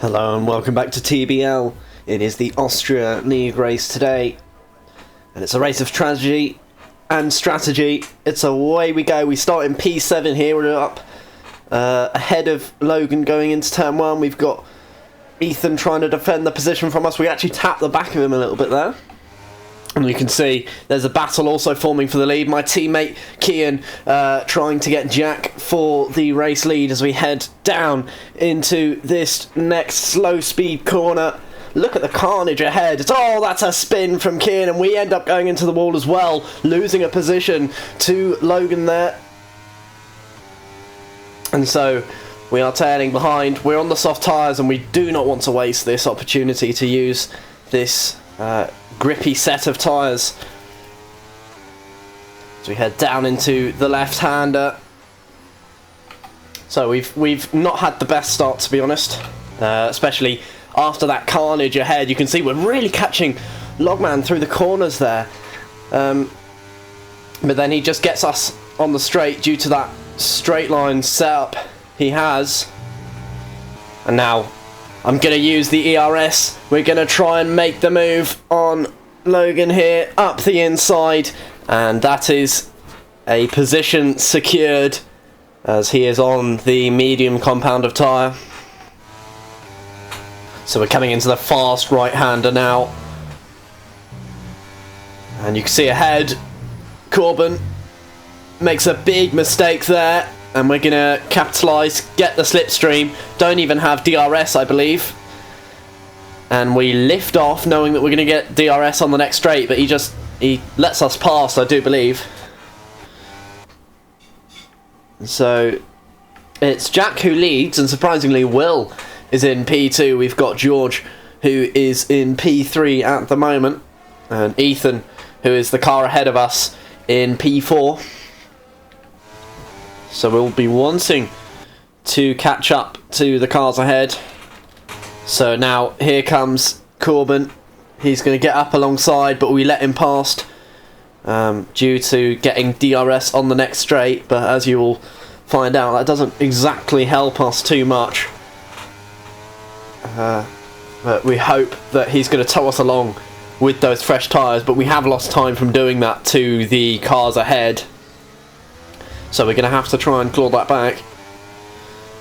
Hello and welcome back to TBL. It is the Austria League race today, and it's a race of tragedy and strategy. It's away we go. We start in P7 here. We're up ahead of Logan going into turn 1. We've got Ethan trying to defend the position from us. We actually tapped the back of him a little bit there. And you can see there's a battle also forming for the lead. My teammate Kian trying to get Jack for the race lead as we head down into this next slow speed corner. Look at the carnage ahead. Oh, that's a spin from Kian, and we end up going into the wall as well, losing a position to Logan there. And so we are tailing behind. We're on the soft tyres, and we do not want to waste this opportunity to use this grippy set of tyres. So we head down into the left-hander. So we've not had the best start, to be honest, especially after that carnage ahead. You can see we're really catching Logman through the corners there, but then he just gets us on the straight due to that straight line setup he has. And now I'm going to use the ERS. We're going to try and make the move on Logan here, up the inside, and that is a position secured as he is on the medium compound of tyre. So we're coming into the fast right-hander now. And you can see ahead, Corbin makes a big mistake there. And we're going to capitalise, get the slipstream. Don't even have DRS, I believe. And we lift off knowing that we're going to get DRS on the next straight. But he lets us pass, I do believe. So it's Jack who leads, and surprisingly Will is in P2. We've got George who is in P3 at the moment. And Ethan, who is the car ahead of us, in P4. So we'll be wanting to catch up to the cars ahead. So now here comes Corbin. He's going to get up alongside, but we let him past due to getting DRS on the next straight. But as you will find out, that doesn't exactly help us too much. But we hope that he's going to tow us along with those fresh tyres. But we have lost time from doing that to the cars ahead. So we're going to have to try and claw that back.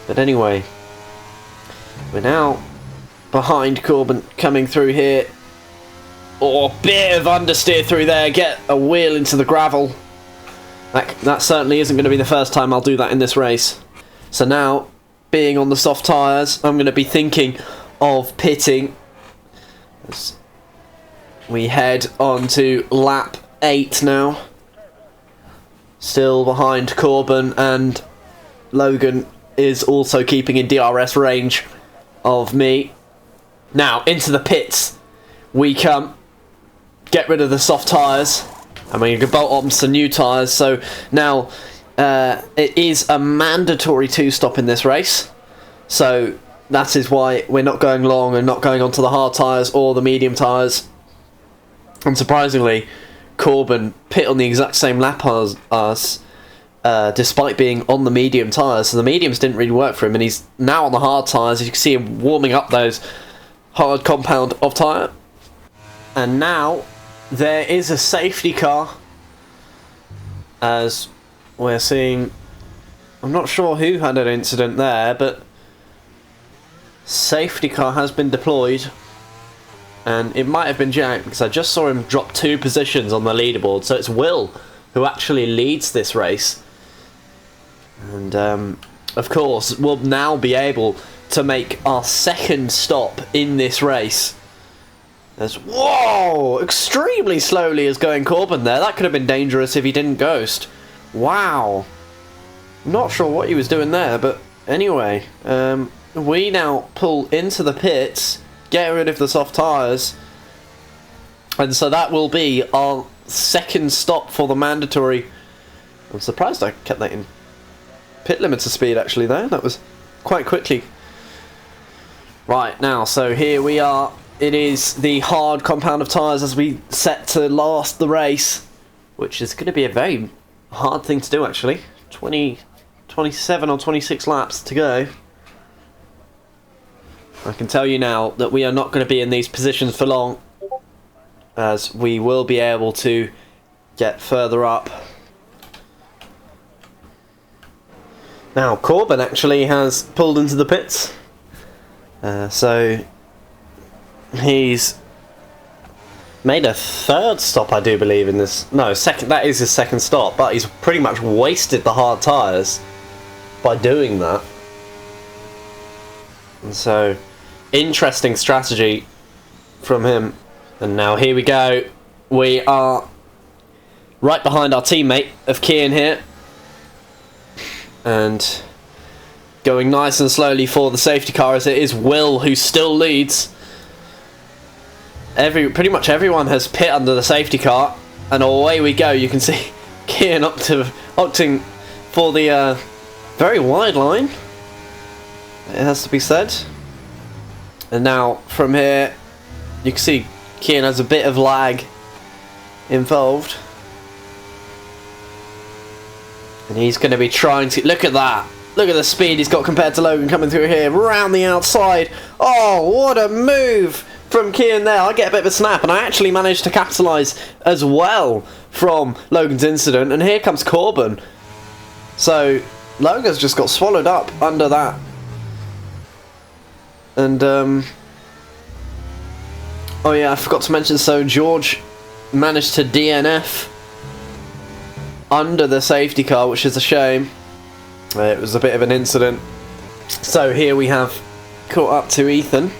But anyway, we're now behind Corbin coming through here. Oh, bit of understeer through there. Get a wheel into the gravel. That certainly isn't going to be the first time I'll do that in this race. So now, being on the soft tyres, I'm going to be thinking of pitting as we head on to lap 8 now. Still behind Corbin, and Logan is also keeping in DRS range of me. Now, into the pits we come. Get rid of the soft tyres, and we can bolt on some new tyres. So now it is a mandatory 2-stop in this race. So that is why we're not going long and not going onto the hard tyres or the medium tyres. Unsurprisingly, Corbin pit on the exact same lap as us, despite being on the medium tyres. So the mediums didn't really work for him, and he's now on the hard tyres. As you can see him warming up those hard compound of tyre. And now there is a safety car, as we're seeing. I'm not sure who had an incident there, but safety car has been deployed. And it might have been Jack, because I just saw him drop 2 positions on the leaderboard. So it's Will who actually leads this race. And, of course, we'll now be able to make our second stop in this race. Whoa! Extremely slowly is going Corbin there. That could have been dangerous if he didn't ghost. Wow. Not sure what he was doing there, but anyway. We now pull into the pits, get rid of the soft tyres, and so that will be our second stop for the mandatory. I'm surprised I kept that in pit limiter speed actually there. That was quite quickly. Right, now, so here we are. It is the hard compound of tyres as we set to last the race, which is going to be a very hard thing to do actually. 27 or 26 laps to go. I can tell you now that we are not going to be in these positions for long, as we will be able to get further up. Now, Corbin actually has pulled into the pits, so he's made a third stop, I do believe, in this. No, second. That is his second stop, but he's pretty much wasted the hard tyres by doing that. And so, interesting strategy from him. And now here we go. We are right behind our teammate of Kian here, and going nice and slowly for the safety car, as it is Will who still leads. Pretty much everyone has pit under the safety car, and away we go. You can see Kian opting for the very wide line, it has to be said. And now from here you can see Kian has a bit of lag involved, and he's going to be trying to look at that. Look at the speed he's got compared to Logan coming through here, round the outside. Oh, what a move from Kian there. I get a bit of a snap, and I actually managed to capitalise as well from Logan's incident. And here comes Corbin. So Logan's just got swallowed up under that. And oh yeah, I forgot to mention, so George managed to DNF under the safety car, which is a shame. It was a bit of an incident. So here we have caught up to Ethan,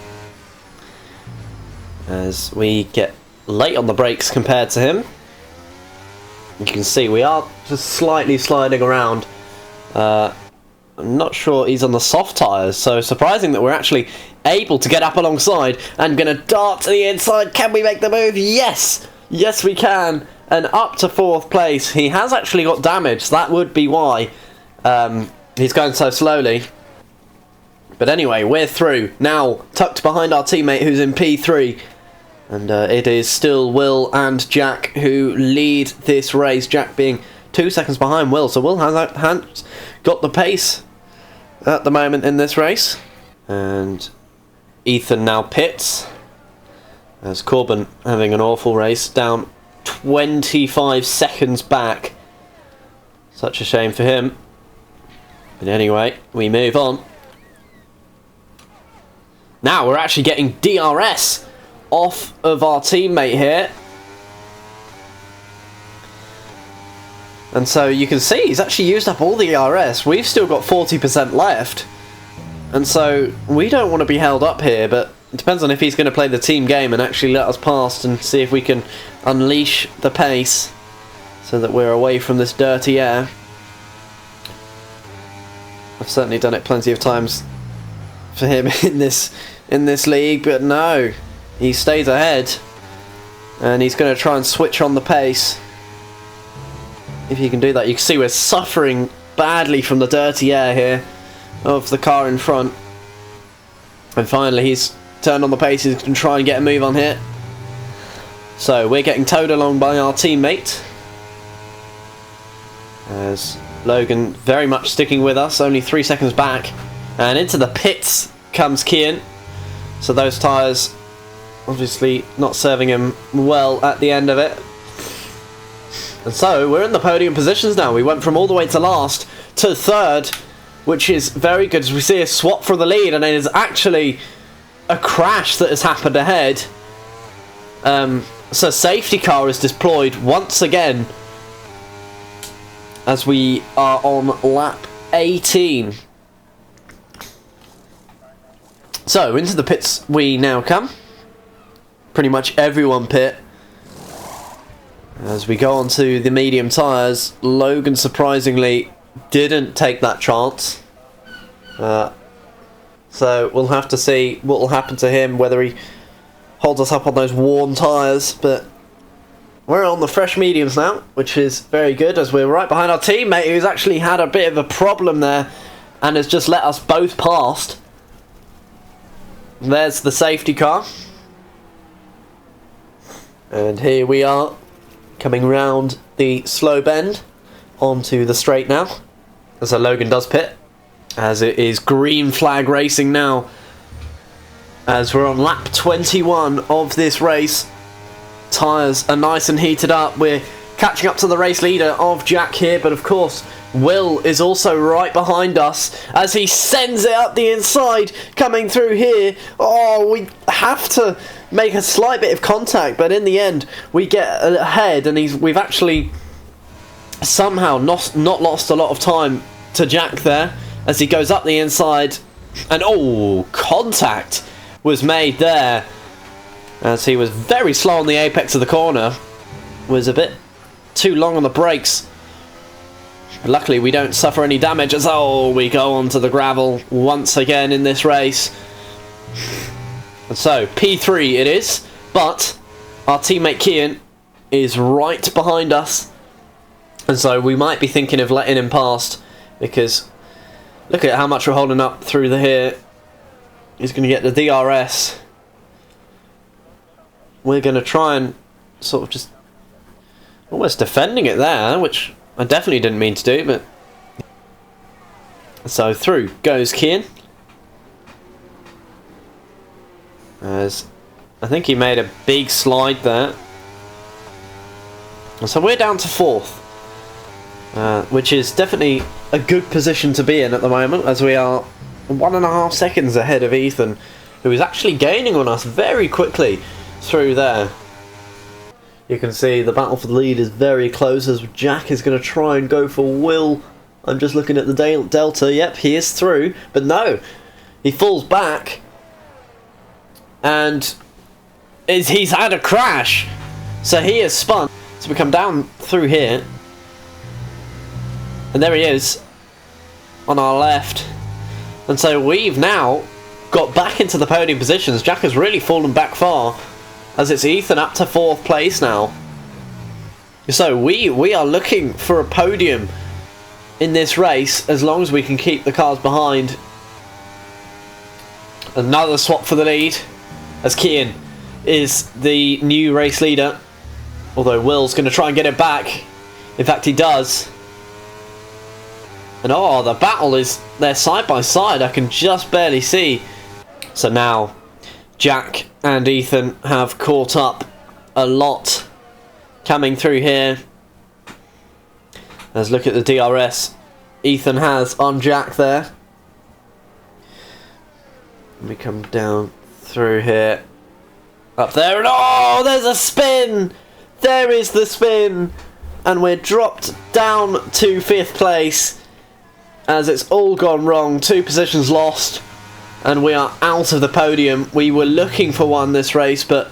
as we get late on the brakes compared to him. You can see we are just slightly sliding around. I'm not sure he's on the soft tyres, so surprising that we're actually able to get up alongside and going to dart to the inside. Can we make the move? Yes! Yes we can! And up to 4th place. He has actually got damage, that would be why he's going so slowly. But anyway, we're through. Now, tucked behind our teammate who's in P3. And it is still Will and Jack who lead this race. Jack being 2 seconds behind Will. So Will has got the pace at the moment in this race. And Ethan now pits, as Corbin having an awful race, down 25 seconds back. Such a shame for him. But anyway, we move on. Now we're actually getting DRS off of our teammate here. And so you can see he's actually used up all the DRS. We've still got 40% left. And so we don't want to be held up here, but it depends on if he's going to play the team game and actually let us past and see if we can unleash the pace so that we're away from this dirty air. I've certainly done it plenty of times for him in this league, but no, he stays ahead, and he's going to try and switch on the pace. If he can do that, you can see we're suffering badly from the dirty air here of the car in front. And finally he's turned on the pace, he's going to try and get a move on here. So we're getting towed along by our teammate, as Logan very much sticking with us, only 3 seconds back. And into the pits comes Kian. So those tyres obviously not serving him well at the end of it. And so we're in the podium positions now. We went from all the way to last to 3rd, which is very good, as we see a swap for the lead, and it is actually a crash that has happened ahead. So safety car is deployed once again, as we are on lap 18. So into the pits we now come. Pretty much everyone pit. As we go on to the medium tyres, Logan surprisingly didn't take that chance. So we'll have to see what will happen to him, whether he holds us up on those worn tyres. But we're on the fresh mediums now, which is very good, as we're right behind our teammate who's actually had a bit of a problem there and has just let us both past. There's the safety car. And here we are, coming round the slow bend onto the straight now. So Logan does pit, as it is green flag racing now As we're on lap 21 of this race. Tyres are nice and heated up. We're catching up to the race leader of Jack here, but of course Will is also right behind us as he sends it up the inside, coming through here. Oh, we have to make a slight bit of contact, but in the end we get ahead, and we've actually somehow not lost a lot of time to Jack there as he goes up the inside, and oh, contact was made there as he was very slow on the apex of the corner, was a bit too long on the brakes. Luckily we don't suffer any damage as we go onto the gravel once again in this race. And so P3 it is, but our teammate Kian is right behind us, and so we might be thinking of letting him past, because look at how much we're holding up through the here. He's going to get the DRS. We're going to try and sort of just almost defending it there, which I definitely didn't mean to do, but so through goes Kian. As I think he made a big slide there. And so we're down to 4th, which is definitely a good position to be in at the moment, as we are 1.5 seconds ahead of Ethan, who is actually gaining on us very quickly through there. You can see the battle for the lead is very close as Jack is going to try and go for Will. I'm just looking at the delta. Yep, he is through, but no, he falls back, and he's had a crash, so he is spun. So we come down through here, and there he is on our left, and so we've now got back into the podium positions. Jack has really fallen back far, as it's Ethan up to 4th place now. So we are looking for a podium in this race, as long as we can keep the cars behind. Another swap for the lead, as Kian is the new race leader, although Will's going to try and get it back. In fact, he does. And oh, the battle is there side by side. I can just barely see. So now Jack and Ethan have caught up a lot coming through here. Let's look at the DRS Ethan has on Jack there. Let me come down through here. Up there, and oh, there's a spin! There is the spin! And we're dropped down to 5th place, as it's all gone wrong. 2 positions lost, and we are out of the podium. We were looking for one this race, but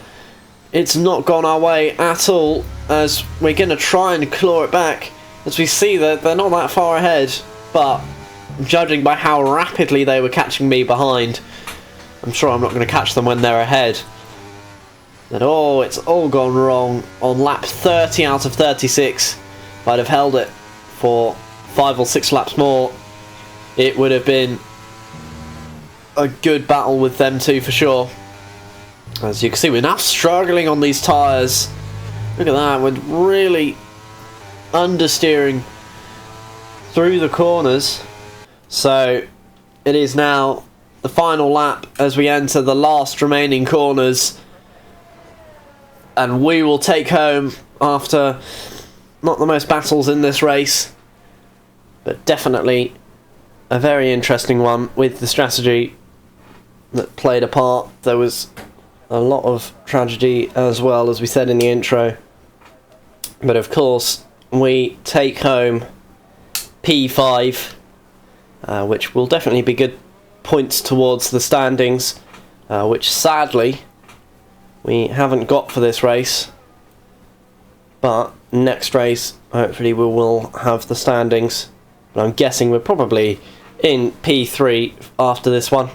it's not gone our way at all, as we're going to try and claw it back, as we see that they're not that far ahead, but judging by how rapidly they were catching me behind, I'm sure I'm not going to catch them when they're ahead. And oh, it's all gone wrong on lap 30 out of 36. If I'd have held it for 5 or 6 laps more, it would have been a good battle with them two for sure. As you can see, we're now struggling on these tyres. Look at that, we're really understeering through the corners. So it is now the final lap as we enter the last remaining corners, and we will take home, after not the most battles in this race, but definitely a very interesting one with the strategy that played a part. There was a lot of tragedy as well, as we said in the intro, but of course we take home P5, which will definitely be good points towards the standings, which sadly we haven't got for this race, but next race hopefully we will have the standings. But I'm guessing we're probably in P3 after this one.